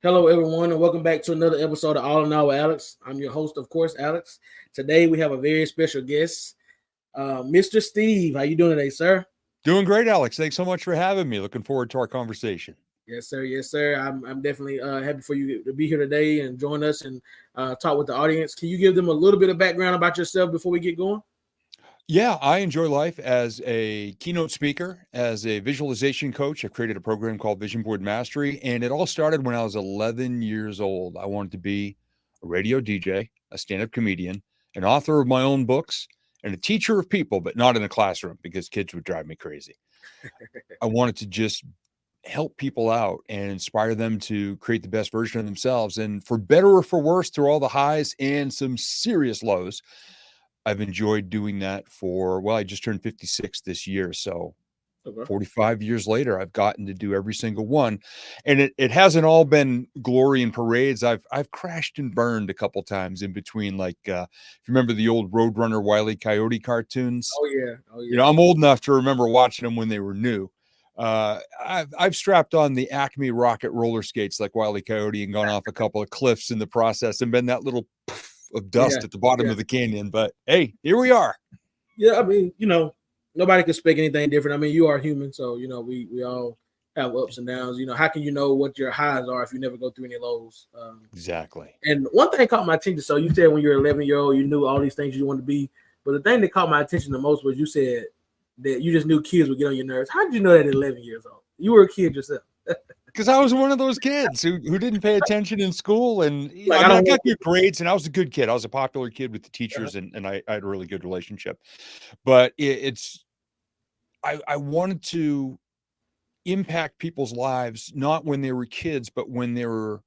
Hello, everyone, and welcome back to another episode of All in All with Alex. I'm your host, of course, Alex. Today we have a very special guest, Mr. Steve. How you doing today, sir? Doing great, Alex. Thanks so much for having me. Looking forward to our conversation. Yes, sir. Yes, sir. I'm definitely happy for you to be here today and join us and talk with the audience. Can you give them a little bit of background about yourself before we get going? Yeah, I enjoy life as a keynote speaker, as a visualization coach. I've created a program called Vision Board Mastery, and it all started when I was 11 years old. I wanted to be a radio DJ, a stand-up comedian, an author of my own books, and a teacher of people, but not in a classroom because kids would drive me crazy. I wanted to just help people out and inspire them to create the best version of themselves. And for better or for worse, through all the highs and some serious lows, I've enjoyed doing that for, well, I just turned 56 this year. So Okay. 45 years later, I've gotten to do every single one. And it hasn't all been glory and parades. I've crashed and burned a couple times in between. Like, if you remember the old Roadrunner Wile E. Coyote cartoons, Oh yeah. Oh you yeah. know, I'm old enough to remember watching them when they were new. I've strapped on the Acme rocket roller skates like Wile E. Coyote and gone off a couple of cliffs in the process and been that little poof of Yeah. dust at the bottom Yeah. of the canyon. But hey, here we are. Yeah. I mean, nobody can expect anything different. I mean, you are human, so we all have ups and downs. How can you know what your highs are if you never go through any lows? Exactly. And one thing caught my attention. So you said when you were 11-year-old, you knew all these things you wanted to be. But the thing that caught my attention the most was you said that you just knew kids would get on your nerves. How did you know that at 11 years old? You were a kid yourself. Because I was one of those kids who didn't pay attention in school. And Like I I mean, I don't got want good grades and I was a good kid. I was a popular kid with the teachers to. and I had a really good relationship. But I wanted to impact people's lives, not when they were kids, but when they were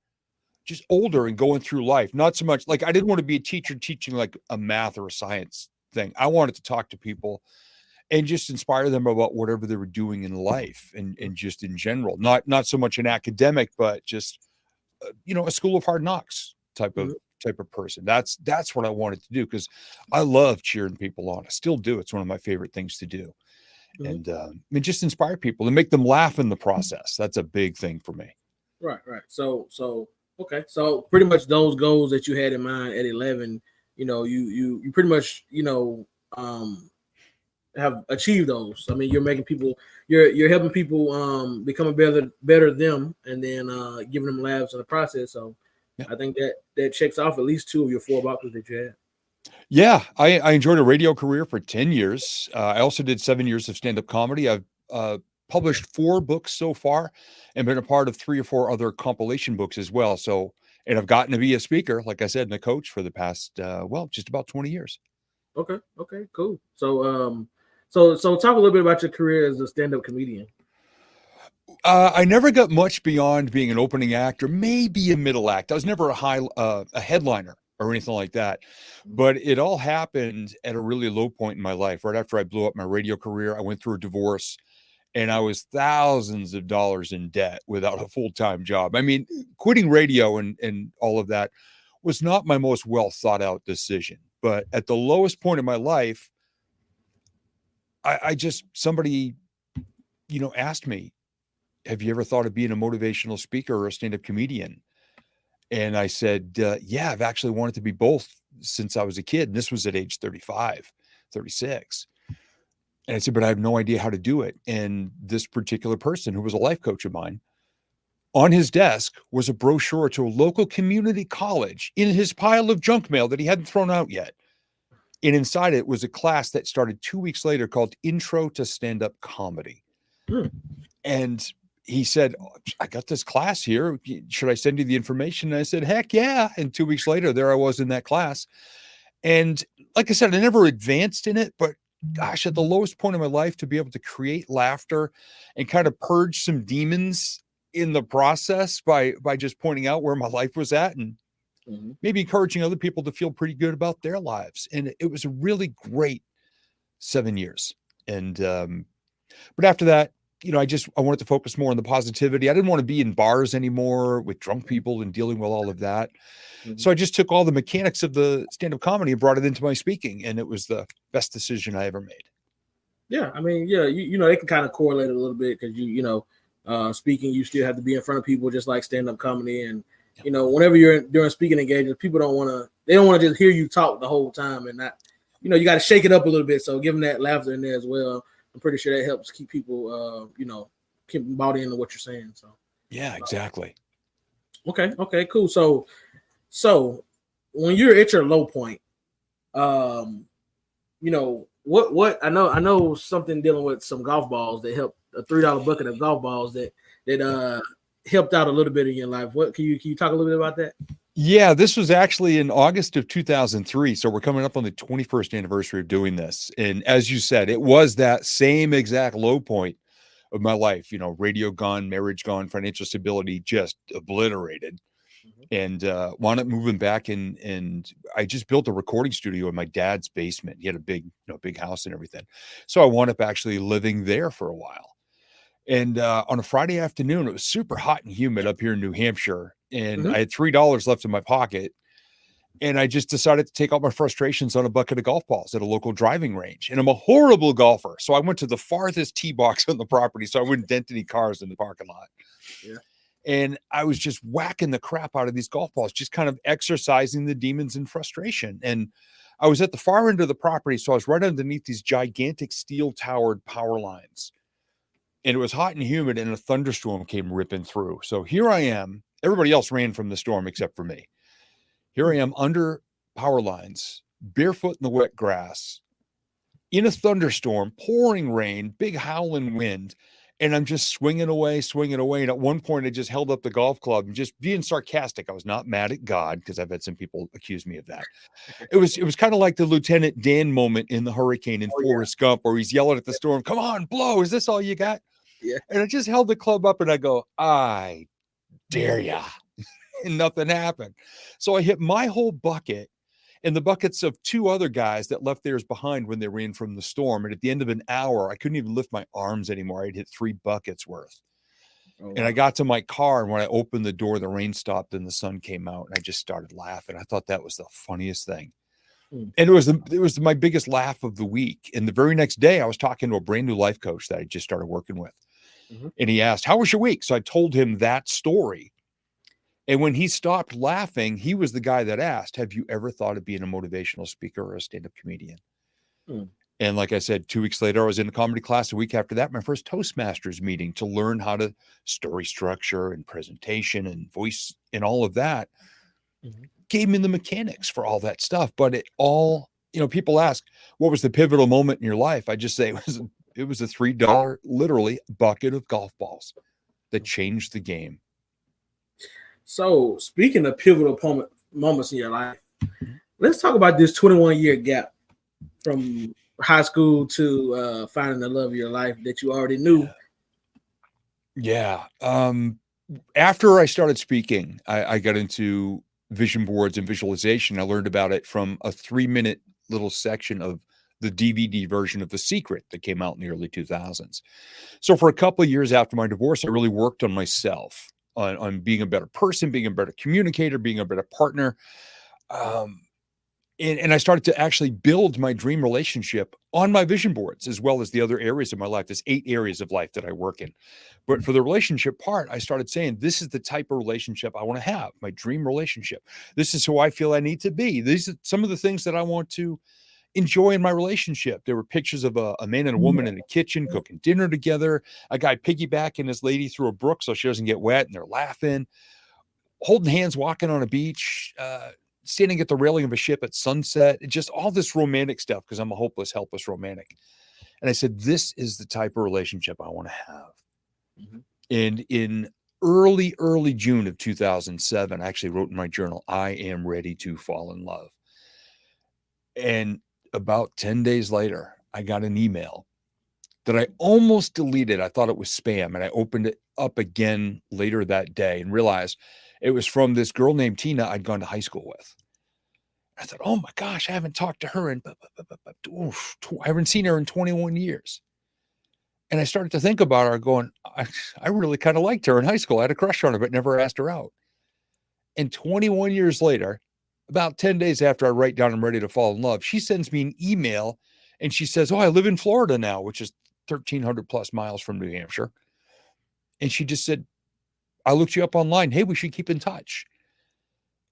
just older and going through life. Not so much like I didn't want to be a teacher teaching like a math or a science thing. I wanted to talk to people and just inspire them about whatever they were doing in life and just in general. Not so much an academic, but just a school of hard knocks Mhm. type of person. That's what I wanted to do because I love cheering people on. I still do. It's one of my favorite things to do. Mhm. And just inspire people and make them laugh in the process. That's a big thing for me. Right, right. So okay. So pretty much those goals that you had in mind at 11, you pretty much, have achieved those. I mean, you're making people, you're helping people become a better them, and then giving them laughs in the process. So Yeah. I think that checks off at least two of your four boxes that you had. Yeah, I enjoyed a radio career for 10 years. I also did 7 years of stand-up comedy. I've published 4 books so far and been a part of 3 or 4 other compilation books as well. So, and I've gotten to be a speaker, like I said, and a coach for the past, just about 20 years. Okay, okay, cool. So talk a little bit about your career as a stand-up comedian. I never got much beyond being an opening act or maybe a middle act. I was never a headliner or anything like that. But it all happened at a really low point in my life. Right after I blew up my radio career, I went through a divorce and I was thousands of dollars in debt without a full-time job. I mean, quitting radio and all of that was not my most well thought out decision. But at the lowest point in my life, I just somebody, asked me, have you ever thought of being a motivational speaker or a stand-up comedian? And I said, yeah, I've actually wanted to be both since I was a kid. And this was at age 35, 36. And I said, but I have no idea how to do it. And this particular person who was a life coach of mine, on his desk was a brochure to a local community college in his pile of junk mail that he hadn't thrown out yet. And inside it was a class that started 2 weeks later called Intro to Stand-Up Comedy. Hmm. And he said, I got this class here. Should I send you the information? And I said, heck yeah. And 2 weeks later, there I was in that class. And like I said, I never advanced in it, but gosh, at the lowest point of my life, to be able to create laughter and kind of purge some demons in the process by just pointing out where my life was at and Mhm. maybe encouraging other people to feel pretty good about their lives. And it was a really great 7 years. And but after that, I wanted to focus more on the positivity. I didn't want to be in bars anymore with drunk people and dealing with all of that. Mhm. So I just took all the mechanics of the stand-up comedy and brought it into my speaking, and it was the best decision I ever made. Yeah, I mean, yeah, they can kind of correlate a little bit because speaking, you still have to be in front of people, just like stand-up comedy. And you know, whenever you're during speaking engagements, people don't want to just hear you talk the whole time, and not, you know, you got to shake it up a little bit. So give them that laughter in there as well. I'm pretty sure that helps keep people, you know, keep bought into what you're saying. So yeah, exactly. Okay, cool. So when you're at your low point, you know, what I know something dealing with some golf balls that helped, a $3 bucket of golf balls that helped out a little bit in your life. What can you talk a little bit about that? Yeah, this was actually in August of 2003. So we're coming up on the 21st anniversary of doing this. And as you said, it was that same exact low point of my life. You know, radio gone, marriage gone, financial stability just obliterated. And wound up moving back and I just built a recording studio in my dad's basement. He had a big, big house and everything. So I wound up actually living there for a while. And on a Friday afternoon, it was super hot and humid up here in New Hampshire. And I had $3 left in my pocket. And I just decided to take all my frustrations on a bucket of golf balls at a local driving range. And I'm a horrible golfer. So I went to the farthest tee box on the property so I wouldn't dent any cars in the parking lot. Yeah. And I was just whacking the crap out of these golf balls, just kind of exercising the demons and frustration. And I was at the far end of the property. So I was right underneath these gigantic steel towered power lines. And it was hot and humid and a thunderstorm came ripping through. So here I am. Everybody else ran from the storm except for me. Here I am under power lines, barefoot in the wet grass, in a thunderstorm, pouring rain, big howling wind. And I'm just swinging away. And at one point, I just held up the golf club and just being sarcastic. I was not mad at God, because I've had some people accuse me of that. It was kind of like the Lieutenant Dan moment in The Hurricane in Forrest Gump, where he's yelling at the storm, "Come on, blow. Is this all you got?" Yeah. And I just held the club up and I go, "I dare ya." And nothing happened. So I hit my whole bucket and the buckets of two other guys that left theirs behind when they ran from the storm. And at the end of an hour, I couldn't even lift my arms anymore. I'd hit 3 buckets worth. Oh, wow. And I got to my car, and when I opened the door, the rain stopped and the sun came out, and I just started laughing. I thought that was the funniest thing. And it was my biggest laugh of the week. And the very next day, I was talking to a brand new life coach that I just started working with. And he asked, "How was your week?" So I told him that story. And when he stopped laughing, he was the guy that asked, "Have you ever thought of being a motivational speaker or a stand-up comedian?" And like I said, 2 weeks later, I was in a comedy class. A week after that, my first Toastmasters meeting to learn how to story structure and presentation and voice and all of that. Gave me the mechanics for all that stuff. But it all, people ask, what was the pivotal moment in your life? I just say it was a $3, literally, bucket of golf balls that changed the game. So speaking of pivotal moments in your life, let's talk about this 21-year gap from high school to finding the love of your life that you already knew. Yeah. After I started speaking, I got into vision boards and visualization. I learned about it from a 3-minute little section of the DVD version of The Secret that came out in the early 2000s. So for a couple of years after my divorce, I really worked on myself, on being a better person, being a better communicator, being a better partner. And I started to actually build my dream relationship on my vision boards, as well as the other areas of my life. There's 8 areas of life that I work in. But for the relationship part, I started saying, this is the type of relationship I want to have, my dream relationship. This is who I feel I need to be. These are some of the things that I want to enjoy in my relationship. There were pictures of a man and a woman in the kitchen cooking dinner together, a guy piggybacking his lady through a brook so she doesn't get wet, and they're laughing, holding hands, walking on a beach, standing at the railing of a ship at sunset. Just all this romantic stuff, because I'm a hopeless, helpless romantic. And I said, this is the type of relationship I want to have. And in early June of 2007, I actually wrote in my journal, I am ready to fall in love. And about 10 days later, I got an email that I almost deleted. I thought it was spam, and I opened it up again later that day and realized it was from this girl named Tina I'd gone to high school with. I thought, oh my gosh, I haven't talked to her I haven't seen her in 21 years. And I started to think about her going, I really kind of liked her in high school. I had a crush on her, but never asked her out. And 21 years later, about 10 days after I write down I'm ready to fall in love, she sends me an email and she says, oh, I live in Florida now, which is 1,300 plus miles from New Hampshire. And she just said, I looked you up online. Hey, we should keep in touch.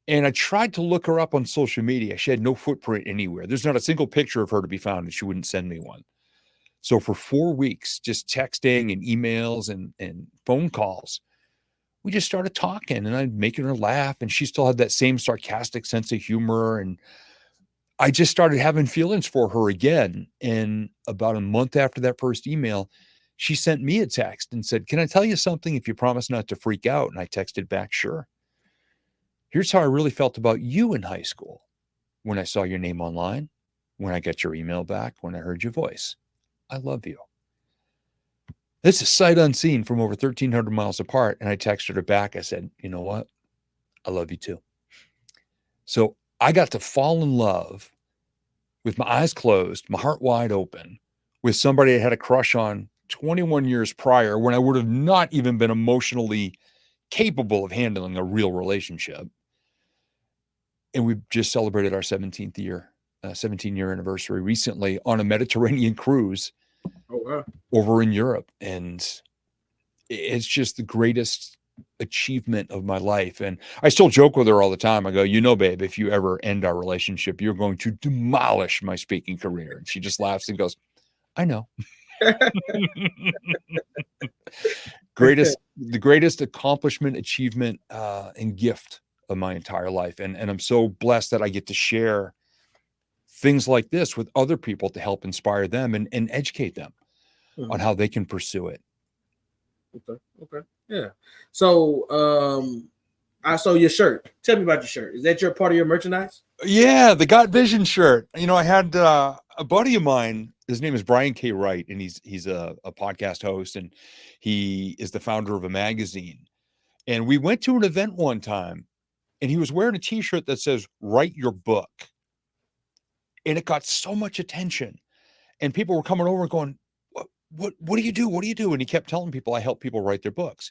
And I tried to look her up on social media. She had no footprint anywhere. There's not a single picture of her to be found, and she wouldn't send me one. So for 4 weeks, just texting and emails and phone calls, we just started talking, and I'm making her laugh, and she still had that same sarcastic sense of humor. And I just started having feelings for her again. And about a month after that first email, she sent me a text and said, can I tell you something if you promise not to freak out? And I texted back, sure. Here's how I really felt about you in high school. When I saw your name online, when I got your email back, when I heard your voice. I love you. This is sight unseen from over 1,300 miles apart. And I texted her back. I said, you know what? I love you too. So I got to fall in love with my eyes closed, my heart wide open, with somebody I had a crush on 21 years prior, when I would have not even been emotionally capable of handling a real relationship. And we've just celebrated our 17-year anniversary recently on a Mediterranean cruise over in Europe. And it's just the greatest achievement of my life. And I still joke with her all the time. I go, you know, babe, if you ever end our relationship, you're going to demolish my speaking career. And she just laughs and goes, I know. The greatest accomplishment, achievement, and gift of my entire life. And I'm so blessed that I get to share things like this with other people to help inspire them and educate them on how they can pursue it. Okay. Yeah. So I saw your shirt. Tell me about your shirt. Is that your part of your merchandise? Yeah, the Got Vision shirt. You know, I had a buddy of mine. His name is Brian K. Wright, and he's a podcast host, and he is the founder of a magazine. And we went to an event one time, and he was wearing a T-shirt that says "Write Your Book," and it got so much attention. And people were coming over and going, "What do you do? What do you do?" And he kept telling people, "I help people write their books."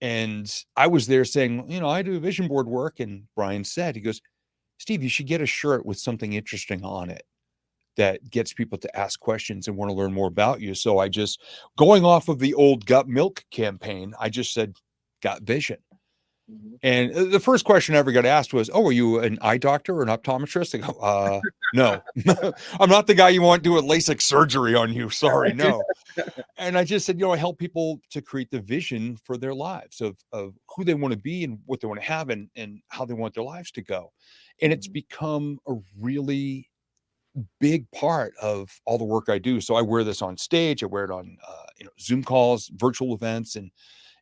And I was there saying, you know, I do vision board work. And Brian said, he goes, Steve, you should get a shirt with something interesting on it that gets people to ask questions and want to learn more about you. So I just, going off of the old Gut Milk campaign, I just said, Got Vision. And the first question I ever got asked was, oh, are you an eye doctor or an optometrist? I go, no, I'm not the guy you want doing LASIK surgery on you. Sorry, no. And I just said, you know, I help people to create the vision for their lives of who they want to be and what they want to have and how they want their lives to go. And it's become a really big part of all the work I do. So I wear this on stage. I wear it on Zoom calls, virtual events,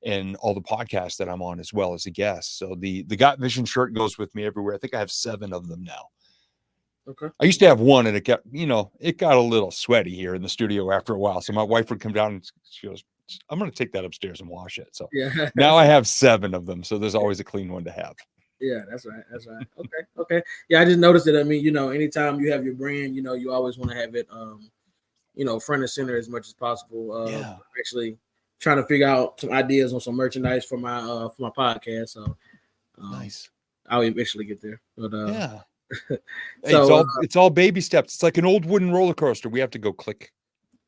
and all the podcasts that I'm on as well as a guest. So the Got Vision shirt goes with me everywhere. I think I have 7 of them now. Okay. I used to have one, and it got a little sweaty here in the studio after a while. So my wife would come down and she goes, I'm going to take that upstairs and wash it. So yeah. Now I have 7 of them. So there's always a clean one to have. Yeah, that's right. Okay. Yeah, I just noticed it. I mean, you know, anytime you have your brand, you know, you always want to have it, front and center as much as possible. Actually trying to figure out some ideas on some merchandise for my podcast. So nice. I'll eventually get there. But yeah. So it's all baby steps. It's like an old wooden roller coaster. We have to go click,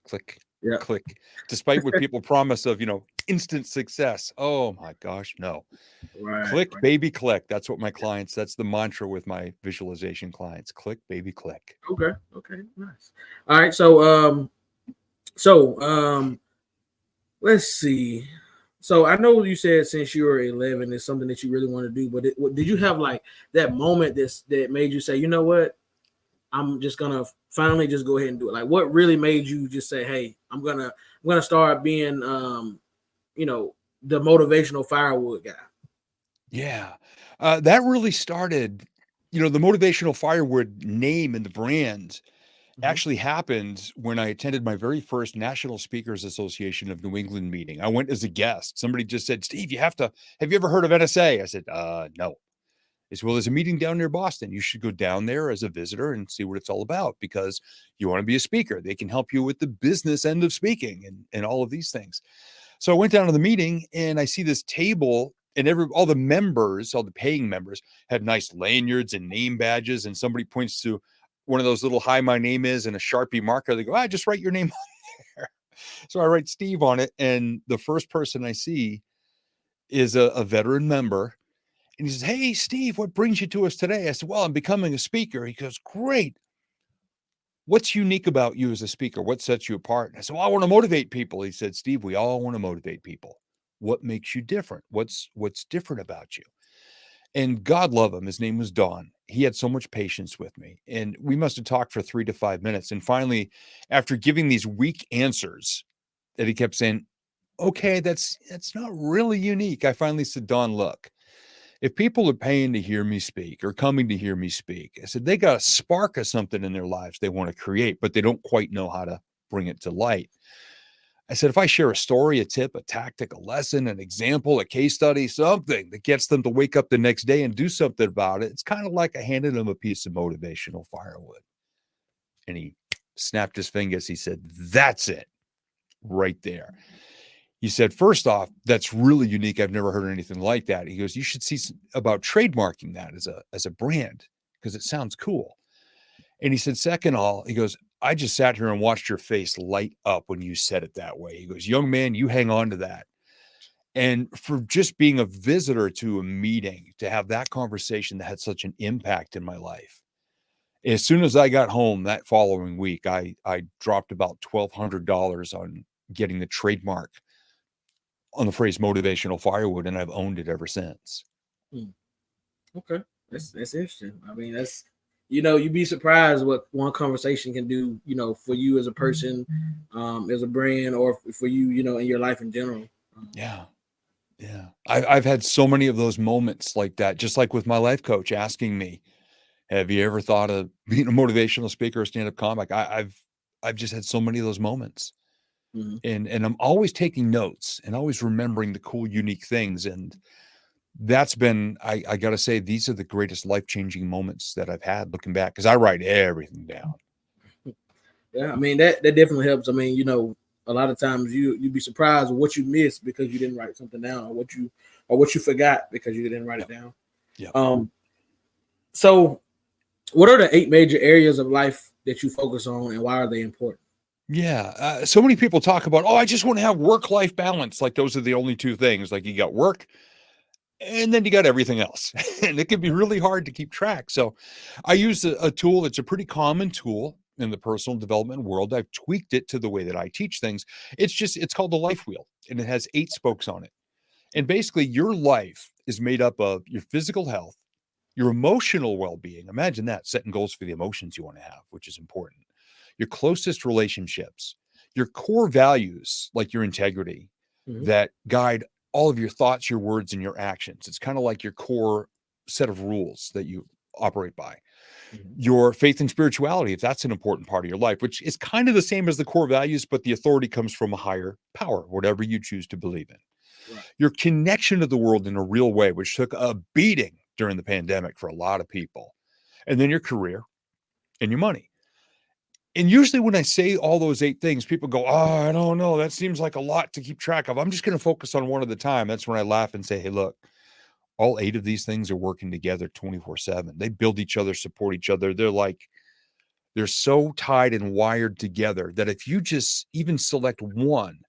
click, click, despite what people promise of, instant success. Oh my gosh, no. Click, baby, click. That's what that's the mantra with my visualization clients. Click, baby, click. Okay, nice. All right, so let's see. So I know you said since you were 11, it's something that you really want to do, but did you have like that moment that made you say, you know what, I'm just gonna finally just go ahead and do it? Like, what really made you just say, hey, I'm gonna start being, the motivational firewood guy? Yeah, that really started. The Motivational Firewood name and the brand actually happened when I attended my very first National Speakers Association of New England meeting. I went as a guest. Somebody just said, Steve, have you ever heard of NSA? I said, no. They said, well, there's a meeting down near Boston. You should go down there as a visitor and see what it's all about because you want to be a speaker. They can help you with the business end of speaking and all of these things. So I went down to the meeting and I see this table and all the paying members had nice lanyards and name badges. And somebody points to one of those little hi, my name is, and a Sharpie marker. They go, just write your name on there. So I write Steve on it, and the first person I see is a veteran member. And he says, "Hey, Steve, what brings you to us today?" I said, "Well, I'm becoming a speaker." He goes, "Great. What's unique about you as a speaker? What sets you apart?" And I said, "Well, I want to motivate people." He said, "Steve, we all want to motivate people. What makes you different? What's different about you?" And God love him. His name was Don. He had so much patience with me. And we must have talked for 3 to 5 minutes. And finally, after giving these weak answers that he kept saying, "Okay, that's not really unique," I finally said, "Don, look, if people are paying to hear me speak or coming to hear me speak," I said, "they got a spark of something in their lives they want to create, but they don't quite know how to bring it to light." I said, "If I share a story, a tip, a tactic, a lesson, an example, a case study, something that gets them to wake up the next day and do something about it, it's kind of like I handed them a piece of motivational firewood." And he snapped his fingers. He said, "That's it right there." He said, "First off, that's really unique. I've never heard anything like that." He goes, "You should see about trademarking that as a brand because it sounds cool." And he said, "Second all," he goes, "I just sat here and watched your face light up when you said it that way." He goes, "Young man, you hang on to that." And for just being a visitor to a meeting, to have that conversation that had such an impact in my life. As soon as I got home that following week, I dropped about $1,200 on getting the trademark on the phrase motivational firewood, and I've owned it ever since. Okay, that's interesting. I mean, that's you'd be surprised what one conversation can do. For you as a person, as a brand, or for you, in your life in general. Yeah. Yeah. I've had so many of those moments like that, just like with my life coach asking me, "Have you ever thought of being a motivational speaker or stand-up comic?" I've just had so many of those moments. Mhm. And I'm always taking notes and always remembering the cool, unique things. And that's been, I got to say, these are the greatest life-changing moments that I've had looking back because I write everything down. Yeah, I mean that definitely helps. I mean, a lot of times you'd be surprised with what you missed because you didn't write something down, or what you forgot because you didn't write it down. Yeah. So what are the 8 major areas of life that you focus on, and why are they important? Yeah. So many people talk about, "Oh, I just want to have work-life balance." Like those are the only 2 things. Like you got work and then you got everything else. And it can be really hard to keep track. So I use a tool. It's a pretty common tool in the personal development world. I've tweaked it to the way that I teach things. It's called the life wheel, and it has 8 spokes on it. And basically your life is made up of your physical health, your emotional well-being. Imagine that, setting goals for the emotions you want to have, which is important. Your closest relationships, your core values, like your integrity, Mhm. that guide all of your thoughts, your words, and your actions. It's kind of like your core set of rules that you operate by. Mhm. Your faith and spirituality, if that's an important part of your life, which is kind of the same as the core values, but the authority comes from a higher power, whatever you choose to believe in. Right. Your connection to the world in a real way, which took a beating during the pandemic for a lot of people. And then your career and your money. And usually when I say all those 8 things, people go, "Oh, I don't know. That seems like a lot to keep track of. I'm just going to focus on one at a time." That's when I laugh and say, "Hey, look, all 8 of these things are working together 24/7. They build each other, support each other. They're so tied and wired together that if you just even select one,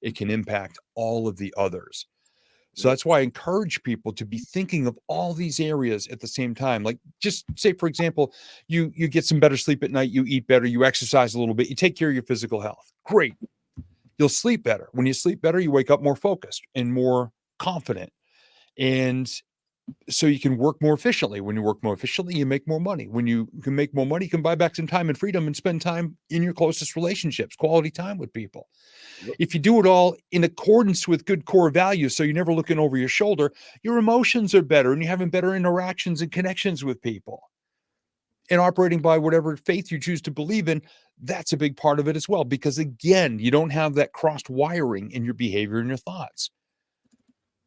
it can impact all of the others." So Yep. that's why I encourage people to be thinking of all these areas at the same time. Like just say, for example, you get some better sleep at night, you eat better, you exercise a little bit, you take care of your physical health. Great. You'll sleep better. When you sleep better, you wake up more focused and more confident. And so you can work more efficiently. When you work more efficiently, you make more money. When you can make more money, you can buy back some time and freedom and spend time in your closest relationships, quality time with people. Yep. If you do it all in accordance with good core values, so you're never looking over your shoulder, your emotions are better and you're having better interactions and connections with people. And operating by whatever faith you choose to believe in, that's a big part of it as well. Because again, you don't have that crossed wiring in your behavior and your thoughts.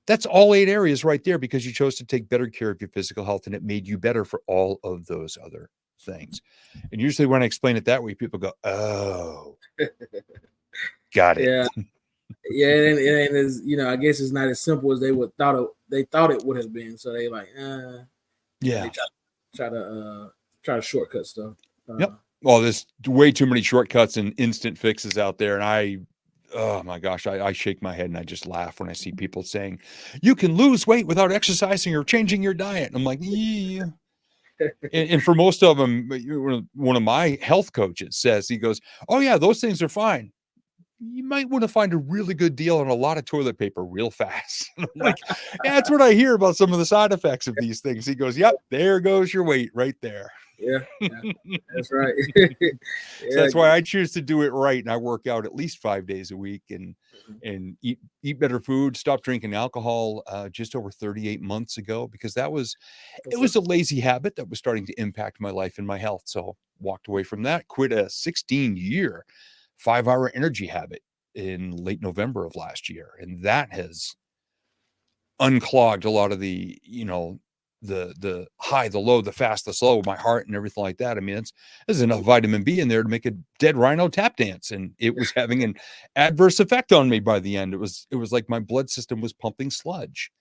That's all 8 areas right there because you chose to take better care of your physical health and it made you better for all of those other things. And usually when I explain it that way, people go, "Oh, got it." Yeah. Yeah, and is I guess it's not as simple as they thought it would have been. So they like, they Yeah. try to shortcut stuff. Yep. Well, there's way too many shortcuts and instant fixes out there. And oh my gosh, I shake my head and I just laugh when I see people saying, you can lose weight without exercising or changing your diet. And I'm like, yeah. And for most of them, one of my health coaches says, he goes, oh yeah, those things are fine. You might want to find a really good deal on a lot of toilet paper real fast. And I'm like, yeah, that's what I hear about some of the side effects of these things. He goes, yep, there goes your weight right there. Yeah, that's right. So that's why I choose to do it right. And I work out at least 5 days a week and eat better food, stop drinking alcohol just over 38 months ago, because it was a lazy habit that was starting to impact my life and my health. So walked away from that, quit a 16-year 5-hour energy habit in late November of last year. And that has unclogged a lot of the, the high, the low, the fast, the slow, my heart and everything like that. I mean, there's enough vitamin B in there to make a dead rhino tap dance. And it was having an adverse effect on me by the end. It was like my blood system was pumping sludge.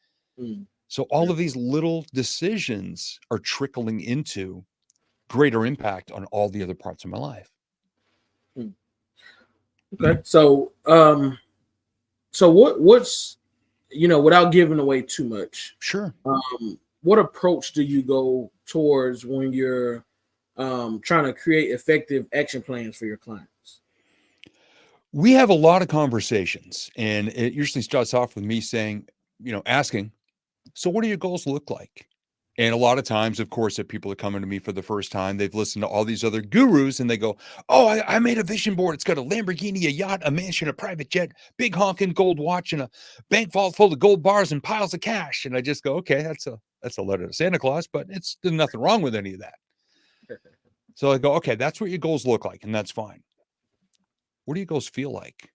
So all of these little decisions are trickling into greater impact on all the other parts of my life. Okay. So, what's, without giving away too much, sure. What approach do you go towards when you're trying to create effective action plans for your clients? We have a lot of conversations, and it usually starts off with me saying, asking, so what do your goals look like? And a lot of times, of course, if people are coming to me for the first time, they've listened to all these other gurus and they go, oh, I made a vision board. It's got a Lamborghini, a yacht, a mansion, a private jet, big honking gold watch, and a bank vault full of gold bars and piles of cash. And I just go, okay, that's a letter to Santa Claus, but there's nothing wrong with any of that. So I go, okay, that's what your goals look like. And that's fine. What do your goals feel like?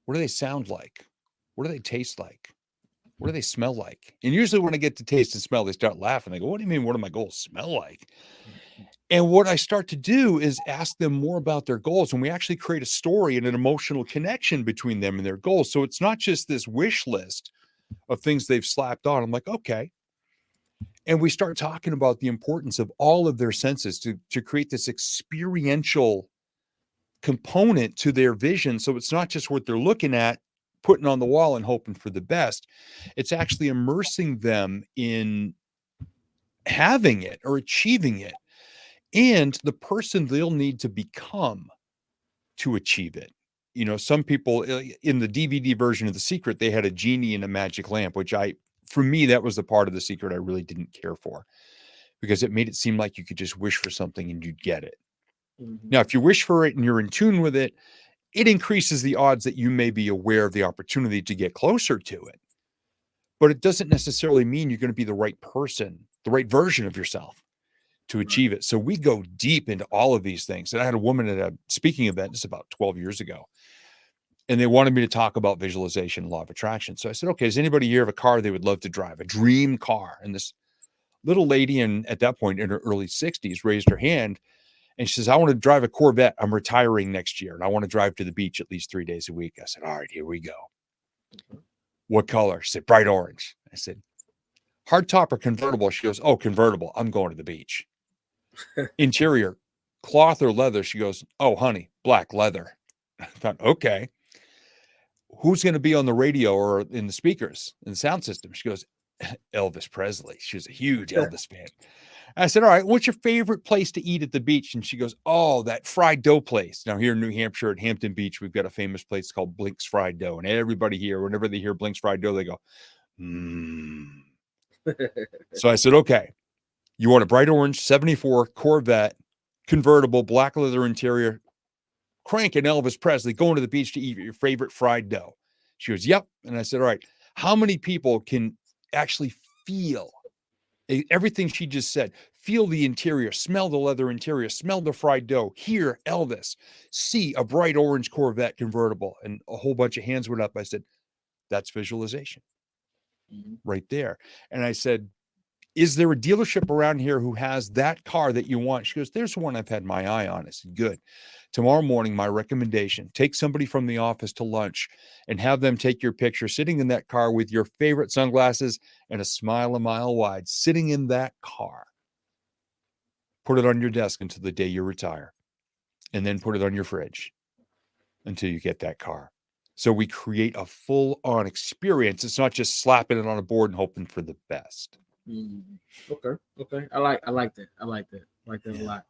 What do they sound like? What do they taste like? What do they smell like? And usually when I get to taste and smell, they start laughing. They go, what do you mean? What do my goals smell like? And what I start to do is ask them more about their goals. And we actually create a story and an emotional connection between them and their goals. So it's not just this wish list of things they've slapped on. I'm like, okay. And we start talking about the importance of all of their senses to create this experiential component to their vision. So it's not just what they're looking at, putting on the wall and hoping for the best. It's actually immersing them in having it or achieving it and the person they'll need to become to achieve it. Some people in the DVD version of The Secret, they had a genie and a magic lamp, which for me, that was the part of The Secret I really didn't care for, because it made it seem like you could just wish for something and you'd get it. Now, if you wish for it and you're in tune with it, it increases the odds that you may be aware of the opportunity to get closer to it. But it doesn't necessarily mean you're going to be the right person, the right version of yourself to achieve it. So we go deep into all of these things. And I had a woman at a speaking event, this is about 12 years ago, and they wanted me to talk about visualization and law of attraction. So I said, okay, does anybody here have a car they would love to drive, a dream car? And this little lady, at that point in her early 60s, raised her hand. And she says, I want to drive a Corvette. I'm retiring next year, and I want to drive to the beach at least 3 days a week. I said, all right, here we go. What color? She said, bright orange. I said, hardtop or convertible? She goes, oh, convertible. I'm going to the beach. Interior, cloth or leather? She goes, oh, honey, black leather. I thought, okay. Who's going to be on the radio or in the speakers in the sound system? She goes, Elvis Presley. She was a huge Elvis fan. I said, all right, what's your favorite place to eat at the beach? And she goes, oh, that fried dough place. Now here in New Hampshire at Hampton Beach, we've got a famous place called Blink's Fried Dough. And everybody here, whenever they hear Blink's Fried Dough, they go, So I said, okay, you want a bright orange 74 Corvette, convertible, black leather interior, cranking Elvis Presley, going to the beach to eat your favorite fried dough. She goes, yep. And I said, all right, how many people can actually feel everything she just said? Feel the interior, smell the leather interior, smell the fried dough, hear Elvis, see a bright orange Corvette convertible. And a whole bunch of hands went up. I said, that's visualization right there. And I said, is there a dealership around here who has that car that you want? She goes, there's one I've had my eye on. I said, good. Tomorrow morning, my recommendation, take somebody from the office to lunch and have them take your picture sitting in that car with your favorite sunglasses and a smile a mile wide, sitting in that car. Put it on your desk until the day you retire, and then put it on your fridge. until you get that car. So we create a full-on experience. It's not just slapping it on a board and hoping for the best. Okay. I like that. I like that a lot.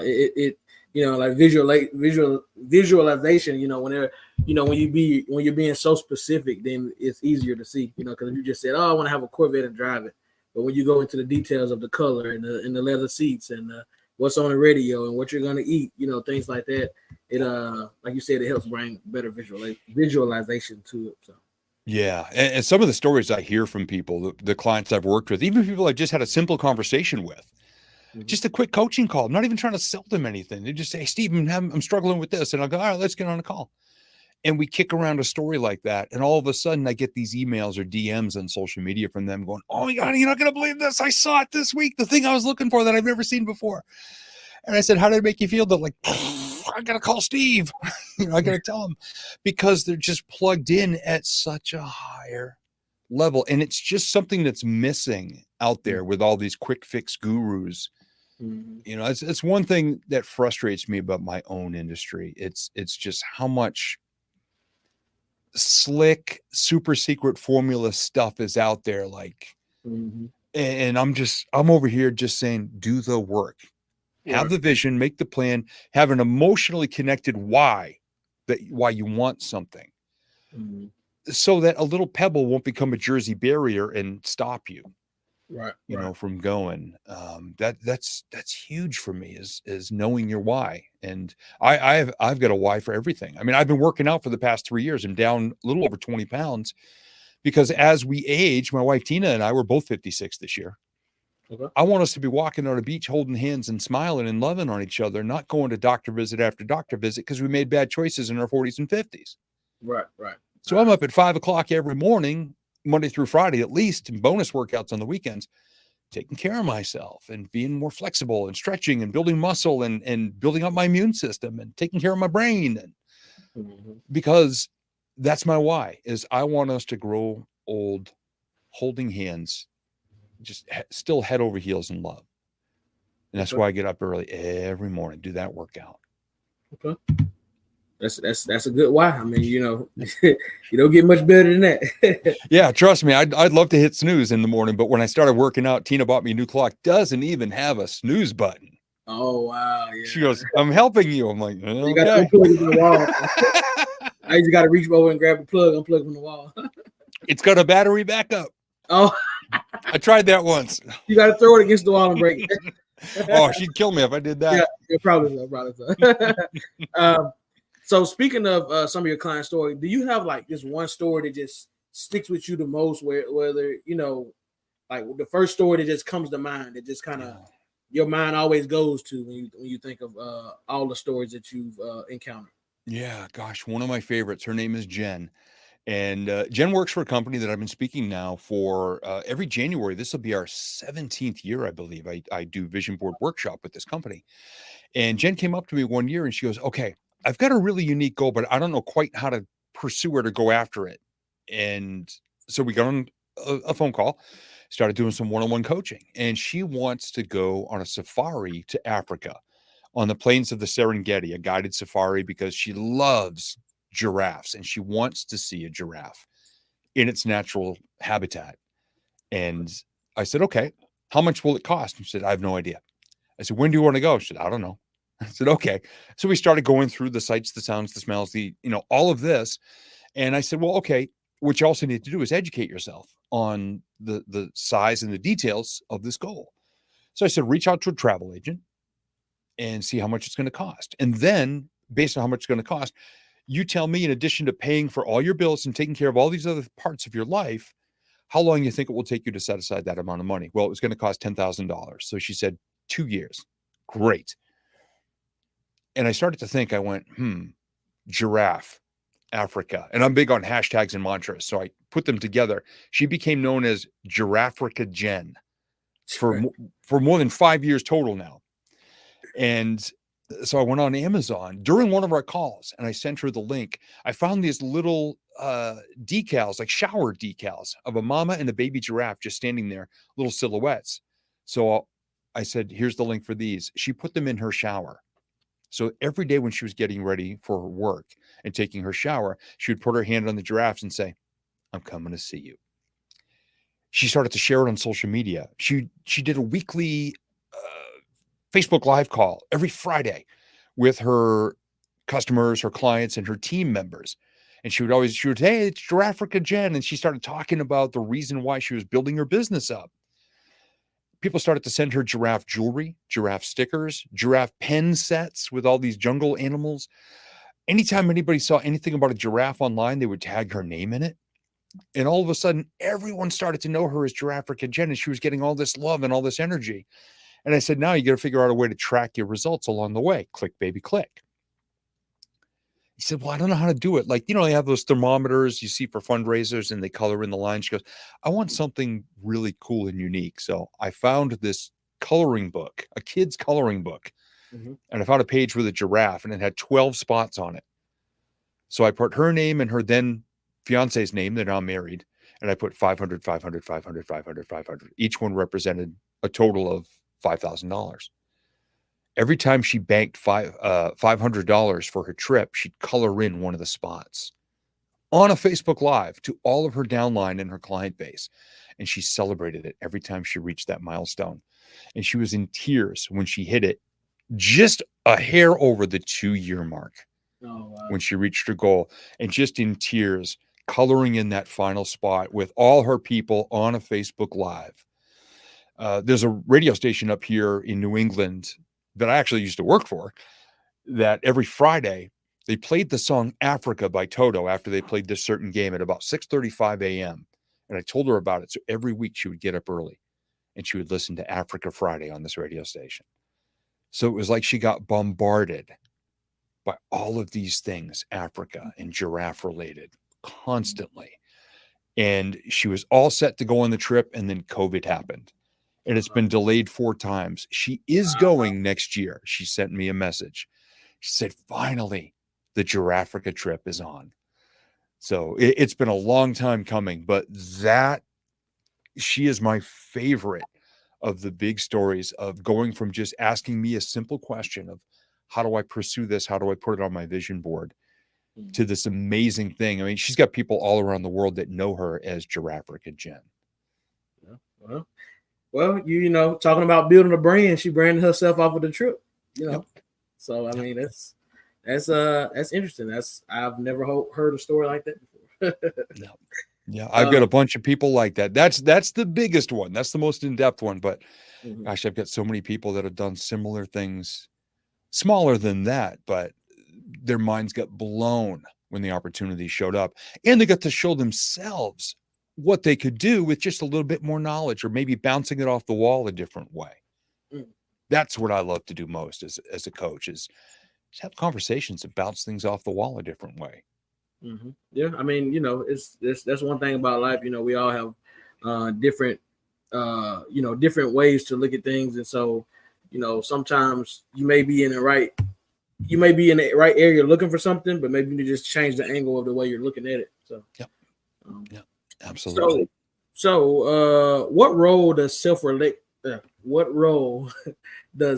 It like visualization. When you're being so specific, then it's easier to see. Because if you just said, "Oh, I want to have a Corvette and drive it," but when you go into the details of the color and the leather seats and what's on the radio and what you're gonna eat, things like that, it like you said, it helps bring better visualization to it. So. Yeah. And some of the stories I hear from people, the clients I've worked with, even people I just had a simple conversation with, just a quick coaching call. I'm not even trying to sell them anything. They just say, Steve, I'm struggling with this. And I'll go, all right, let's get on a call. And we kick around a story like that. And all of a sudden I get these emails or DMs on social media from them going, oh my God, you're not going to believe this. I saw it this week. The thing I was looking for that I've never seen before. And I said, how did it make you feel? They're like, I got to call Steve. I got to tell him, because they're just plugged in at such a higher level. And it's just something that's missing out there with all these quick fix gurus. It's one thing that frustrates me about my own industry. It's just how much slick, super secret formula stuff is out there. And I'm over here just saying, do the work. Have the vision, make the plan, have an emotionally connected why you want something, so that a little pebble won't become a Jersey barrier and stop you, from going. That's huge for me is knowing your why. And I've got a why for everything. I mean, I've been working out for the past 3 years. I'm down a little over 20 pounds because as we age, my wife Tina and I were both 56 this year. Okay. I want us to be walking on a beach, holding hands and smiling and loving on each other, not going to doctor visit after doctor visit because we made bad choices in our 40s and 50s. Right. So I'm up at 5 o'clock every morning, Monday through Friday, at least, and bonus workouts on the weekends, taking care of myself and being more flexible and stretching and building muscle and building up my immune system and taking care of my brain. And because that's my why, is I want us to grow old, holding hands, just still head over heels in love. And that's why I get up early every morning, do that workout. Okay. That's a good why. I mean, you don't get much better than that. Yeah, trust me. I'd love to hit snooze in the morning, but when I started working out, Tina bought me a new clock, doesn't even have a snooze button. Oh wow. Yeah. She goes, I'm helping you. I'm like, okay. You gotta unplug it from the wall. I just gotta reach over and grab the plug, unplug from the wall. It's got a battery backup. Oh, I tried that once. You got to throw it against the wall and break it. Oh, she'd kill me if I did that. Yeah, probably so. So speaking of some of your client story, do you have like this one story that just sticks with you the most, whether like the first story that just comes to mind, that just kind of your mind always goes to when you think of all the stories that you've encountered? Yeah, gosh, one of my favorites. Her name is Jen. And Jen works for a company that I've been speaking now for every January. This will be our 17th year, I believe. I do vision board workshop with this company. And Jen came up to me one year and she goes, okay, I've got a really unique goal, but I don't know quite how to pursue it or go after it. And so we got on a phone call, started doing some one-on-one coaching. And she wants to go on a safari to Africa on the plains of the Serengeti, a guided safari, because she loves giraffes and she wants to see a giraffe in its natural habitat. And I said, okay, how much will it cost? And she said, I have no idea. I said, when do you want to go? She said, I don't know. I said, okay. So we started going through the sights, the sounds, the smells, all of this. And I said, well, okay, what you also need to do is educate yourself on the size and the details of this goal. So I said, reach out to a travel agent and see how much it's going to cost. And then based on how much it's going to cost, you tell me, in addition to paying for all your bills and taking care of all these other parts of your life, how long you think it will take you to set aside that amount of money? Well, it was going to cost $10,000. So she said 2 years. Great. And I started to think, I went, giraffe, Africa. And I'm big on hashtags and mantras. So I put them together. She became known as Giraffrica Jen for more than 5 years total now. And so I went on Amazon during one of our calls and I sent her the link. I found these little decals, like shower decals of a mama and a baby giraffe just standing there, little silhouettes. So I said, here's the link for these. She put them in her shower So every day when she was getting ready for her work and taking her shower, she would put her hand on the giraffes and say, I'm coming to see you. She started to share it on social media. She did a weekly Facebook Live call every Friday with her customers, her clients, and her team members. And she would, hey, it's Giraffica Jen. And she started talking about the reason why she was building her business up. People started to send her giraffe jewelry, giraffe stickers, giraffe pen sets with all these jungle animals. Anytime anybody saw anything about a giraffe online, they would tag her name in it. And all of a sudden, everyone started to know her as Giraffica Jen, and she was getting all this love and all this energy. And I said, now you got to figure out a way to track your results along the way. Click, baby, click. He said, well, I don't know how to do it. Like, they have those thermometers you see for fundraisers and they color in the lines. She goes, I want something really cool and unique. So I found this coloring book, a kid's coloring book. Mm-hmm. And I found a page with a giraffe and it had 12 spots on it. So I put her name and her then fiance's name. They're now married. And I put 500, 500, 500, 500, 500. Each one represented a total of $5,000. Every time she banked $500 for her trip, she'd color in one of the spots on a Facebook Live to all of her downline and her client base. And she celebrated it every time she reached that milestone. And she was in tears when she hit it, just a hair over the 2-year mark. Oh, wow. When she reached her goal, and just in tears, coloring in that final spot with all her people on a Facebook Live. There's a radio station up here in New England that I actually used to work for, that every Friday they played the song Africa by Toto after they played this certain game at about 6:35 a.m. And I told her about it. So every week she would get up early and she would listen to Africa Friday on this radio station. So it was like she got bombarded by all of these things, Africa and giraffe related, constantly. And she was all set to go on the trip, and then COVID happened. And it's been delayed 4 times. She is going next year. She sent me a message. She said, finally, the Giraffica trip is on. So it's been a long time coming, but she is my favorite of the big stories of going from just asking me a simple question of how do I pursue this? How do I put it on my vision board? To this amazing thing. I mean, she's got people all around the world that know her as Giraffica Jen. Yeah, well, talking about building a brand, she branded herself off of the trip, Yep. So I mean, that's interesting. I've never heard a story like that before. No. Yeah, I've got a bunch of people like that. That's the biggest one. That's the most in-depth one. But gosh, I've got so many people that have done similar things, smaller than that, but their minds got blown when the opportunity showed up, and they got to show themselves what they could do with just a little bit more knowledge, or maybe bouncing it off the wall a different way. That's what I love to do most as a coach, is just have conversations and bounce things off the wall a different way. Mm-hmm. Yeah, I mean, that's one thing about life. We all have different ways to look at things, and so sometimes you may be in the right area looking for something, but maybe you just change the angle of the way you're looking at it. So, yeah, absolutely. So, what role does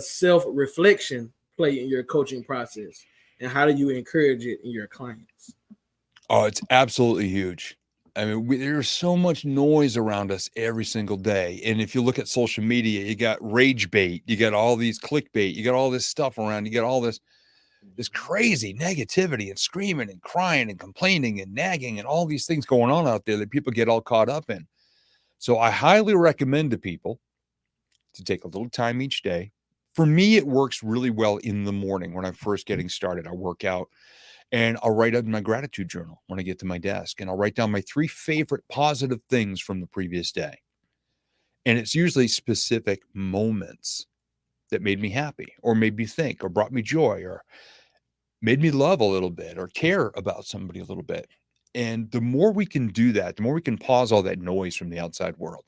self-reflection play in your coaching process, and how do you encourage it in your clients? Oh, it's absolutely huge. I mean, there's so much noise around us every single day. And if you look at social media, you got rage bait, you got all these clickbait, you got all this stuff around, you got all this crazy negativity and screaming and crying and complaining and nagging and all these things going on out there that people get all caught up in. So I highly recommend to people to take a little time each day. For me, it works really well in the morning when I'm first getting started. I work out and I'll write up my gratitude journal when I get to my desk, and I'll write down my 3 favorite positive things from the previous day. And it's usually specific moments that made me happy or made me think or brought me joy or made me love a little bit or care about somebody a little bit. And the more we can do that, the more we can pause all that noise from the outside world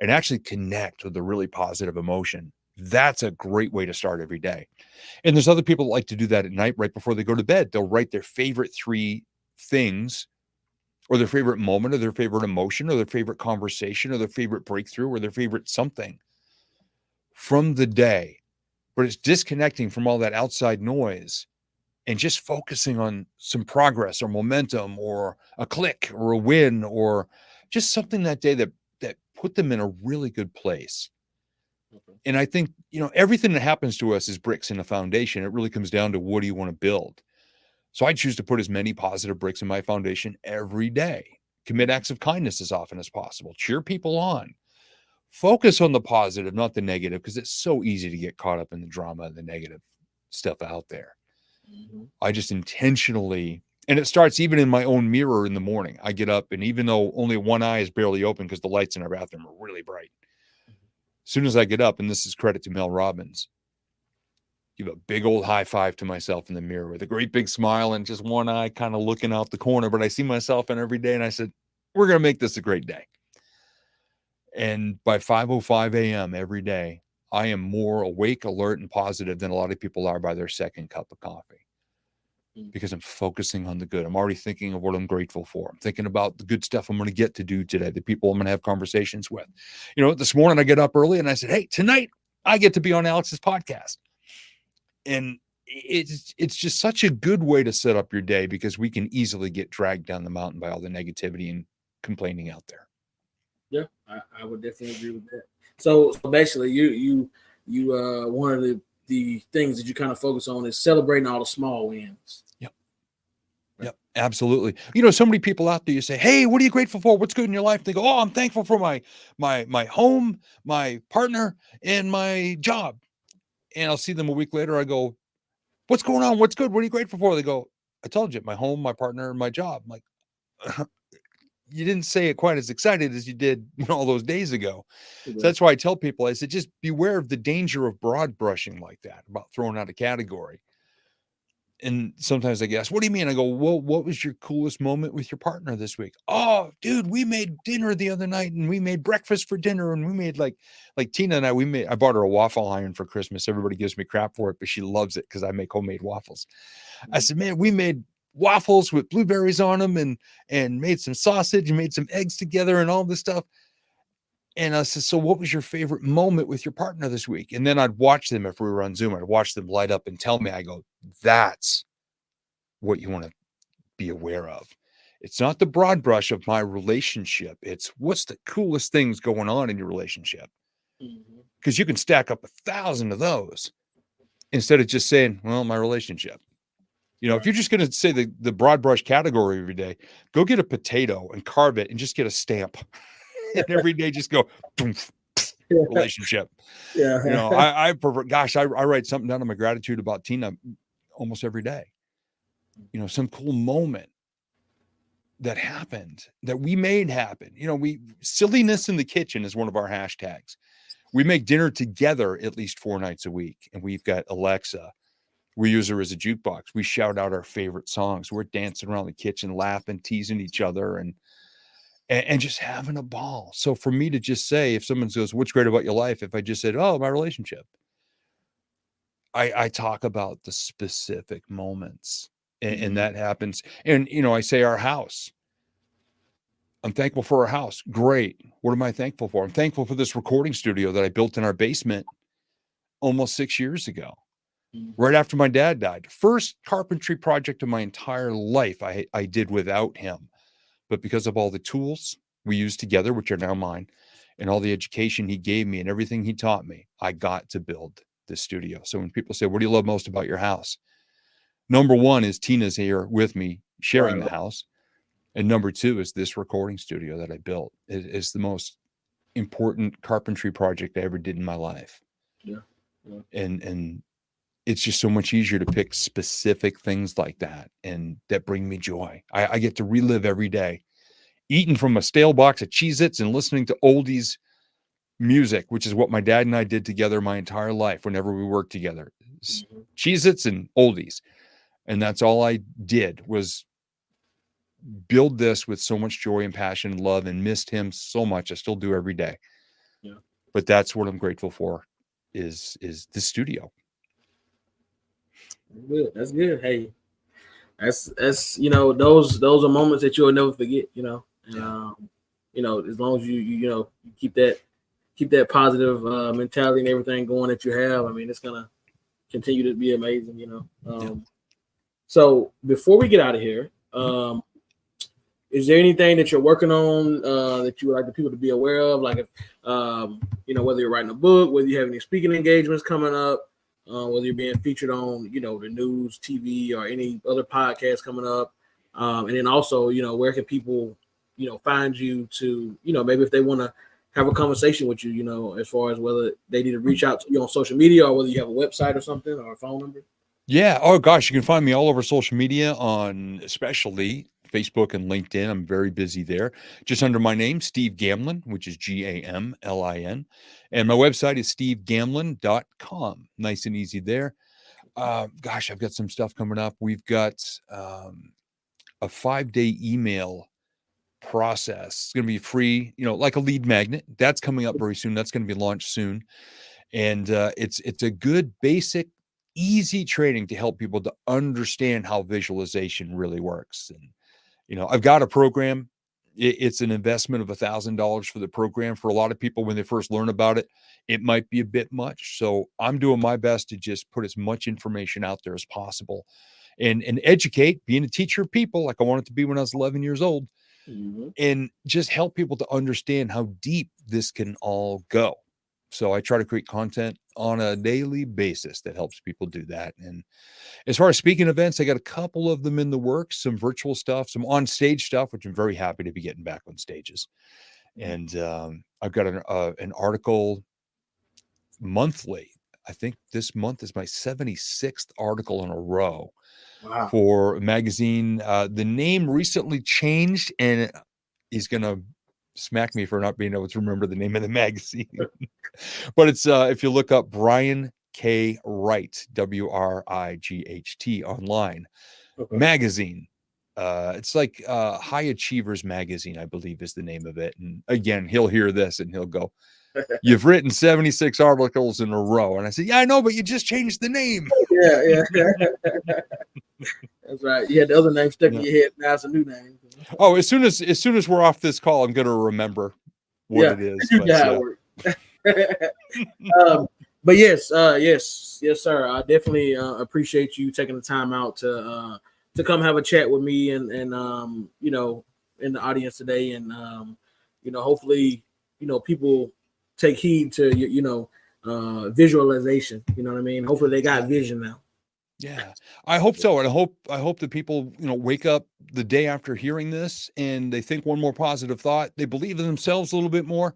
and actually connect with a really positive emotion. That's a great way to start every day. And there's other people that like to do that at night right before they go to bed. They'll write their favorite 3 things, or their favorite moment, or their favorite emotion, or their favorite conversation, or their favorite breakthrough, or their favorite something from the day but it's disconnecting from all that outside noise and just focusing on some progress or momentum or a click or a win or just something that day that put them in a really good place. Okay. And I think, everything that happens to us is bricks in a foundation. It really comes down to, what do you want to build? So I choose to put as many positive bricks in my foundation every day. Commit acts of kindness as often as possible. Cheer people on. Focus on the positive, not the negative, because it's so easy to get caught up in the drama and the negative stuff out there. Mm-hmm. I just intentionally, and it starts even in my own mirror in the morning. I get up, and even though only one eye is barely open because the lights in our bathroom are really bright, as soon as I get up, and this is credit to Mel Robbins, give a big old high five to myself in the mirror with a great big smile and just one eye kind of looking out the corner. But I see myself in every day, and I said, we're going to make this a great day. And by 5:05 a.m. every day, I am more awake, alert, and positive than a lot of people are by their second cup of coffee, because I'm focusing on the good. I'm already thinking of what I'm grateful for. I'm thinking about the good stuff I'm going to get to do today, the people I'm going to have conversations with. This morning I get up early and I said, hey, tonight I get to be on Alex's podcast. And it's just such a good way to set up your day, because we can easily get dragged down the mountain by all the negativity and complaining out there. Yeah, I would definitely agree with that. So basically, you one of the things that you kind of focus on is celebrating all the small wins. Yep. Yep, absolutely. So many people out there, you say, hey, what are you grateful for? What's good in your life? They go, oh, I'm thankful for my home, my partner, and my job. And I'll see them a week later. I go, what's going on? What's good? What are you grateful for? They go, I told you, my home, my partner, and my job. I'm like, you didn't say it quite as excited as you did all those days ago. Mm-hmm. So that's why I tell people, I said, just beware of the danger of broad brushing like that, about throwing out a category. And sometimes I guess, what do you mean? I go, well, what was your coolest moment with your partner this week? Oh, dude, we made dinner the other night, and we made breakfast for dinner, and we made like Tina and I bought her a waffle iron for Christmas. Everybody gives me crap for it, but she loves it because I make homemade waffles. Mm-hmm. I said, man, we made waffles with blueberries on them and made some sausage and made some eggs together and all this stuff. And I said, so what was your favorite moment with your partner this week? And then I'd watch them, if we were on Zoom, I'd watch them light up and tell me. I go, that's what you want to be aware of. It's not the broad brush of my relationship. It's what's the coolest things going on in your relationship. Because you can stack up 1,000 of those instead of just saying, well, my relationship. If you're just going to say the broad brush category every day, go get a potato and carve it and just get a stamp. And every day just go, relationship. Yeah. I prefer, gosh, I write something down on my gratitude about Tina almost every day. Some cool moment that happened that we made happen. Silliness in the kitchen is one of our hashtags. We make dinner together at least 4 nights a week. And we've got Alexa. We use her as a jukebox. We shout out our favorite songs. We're dancing around the kitchen, laughing, teasing each other, and just having a ball. So for me to just say, if someone goes, what's great about your life? If I just said, oh, my relationship, I talk about the specific moments, and that happens. And, I say our house. I'm thankful for our house. Great. What am I thankful for? I'm thankful for this recording studio that I built in our basement almost 6 years ago, right after my dad died. First carpentry project of my entire life I did without him. But because of all the tools we used together, which are now mine, and all the education he gave me and everything he taught me, I got to build this studio. So when people say, what do you love most about your house? Number one is Tina's here with me sharing the house. And number two is this recording studio that I built. It's the most important carpentry project I ever did in my life. Yeah. And it's just so much easier to pick specific things like that and that bring me joy. I get to relive every day, eating from a stale box of Cheez-Its and listening to oldies music, which is what my dad and I did together my entire life whenever we worked together. Cheez-Its and oldies. And that's all I did was build this with so much joy and passion and love, and missed him so much. I still do every day. Yeah. But that's what I'm grateful for is the studio. Good. That's good. Hey, that's those are moments that you'll never forget. And, as long as you keep that positive mentality and everything going that you have. I mean, it's gonna continue to be amazing. So before we get out of here, is there anything that you're working on that you would like the people to be aware of? Like, if, whether you're writing a book, whether you have any speaking engagements coming up, whether you're being featured on, the news, TV, or any other podcasts coming up. And then also, where can people, find you to, maybe if they want to have a conversation with you, as far as whether they need to reach out to you on social media or whether you have a website or something or a phone number? Yeah. Oh gosh, you can find me all over social media on especially Facebook and LinkedIn. I'm very busy there. Just under my name, Steve Gamlin, which is Gamlin. And my website is stevegamlin.com. Nice and easy there. Gosh, I've got some stuff coming up. We've got a 5-day email process. It's going to be free, like a lead magnet. That's coming up very soon. That's going to be launched soon. And it's a good basic easy training to help people to understand how visualization really works. And, I've got a program. It's an investment of $1,000 for the program. For a lot of people, when they first learn about it, it might be a bit much. So I'm doing my best to just put as much information out there as possible and educate, being a teacher of people like I wanted to be when I was 11 years old, and just help people to understand how deep this can all go. So I try to create content on a daily basis that helps people do that. And as far as speaking events, I got a couple of them in the works, some virtual stuff, some on stage stuff, which I'm very happy to be getting back on stages. And I've got an article monthly. I think this month is my 76th article in a row for a magazine. The name recently changed, and he's going to smack me for not being able to remember the name of the magazine. But it's if you look up Brian K. Wright, WRIGHT online magazine. It's like High Achievers Magazine, I believe is the name of it. And again, he'll hear this and he'll go, "You've written 76 articles in a row." And I said, "Yeah, I know, but you just changed the name." Yeah. That's right. You had the other name stuck in your head. Now it's a new name. Oh, as soon as we're off this call, I'm going to remember what it is. But yes, sir. I definitely appreciate you taking the time out to come have a chat with me and in the audience today, and hopefully people take heed to visualization. You know what I mean? Hopefully they got vision now. Yeah, I hope so. And I hope that people, wake up the day after hearing this and they think one more positive thought. They believe in themselves a little bit more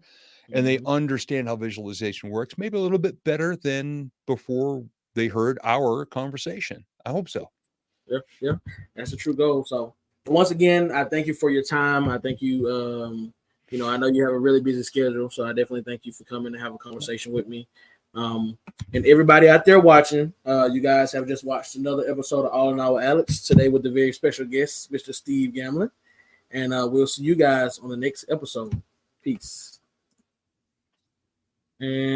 and they understand how visualization works, maybe a little bit better than before they heard our conversation. I hope so. Yeah. That's a true goal. So once again, I thank you for your time. I thank you. I know you have a really busy schedule, so I definitely thank you for coming to have a conversation with me. And everybody out there watching, you guys have just watched another episode of All in All with Alex today with the very special guest, Mr. Steve Gamlin. And we'll see you guys on the next episode. Peace. And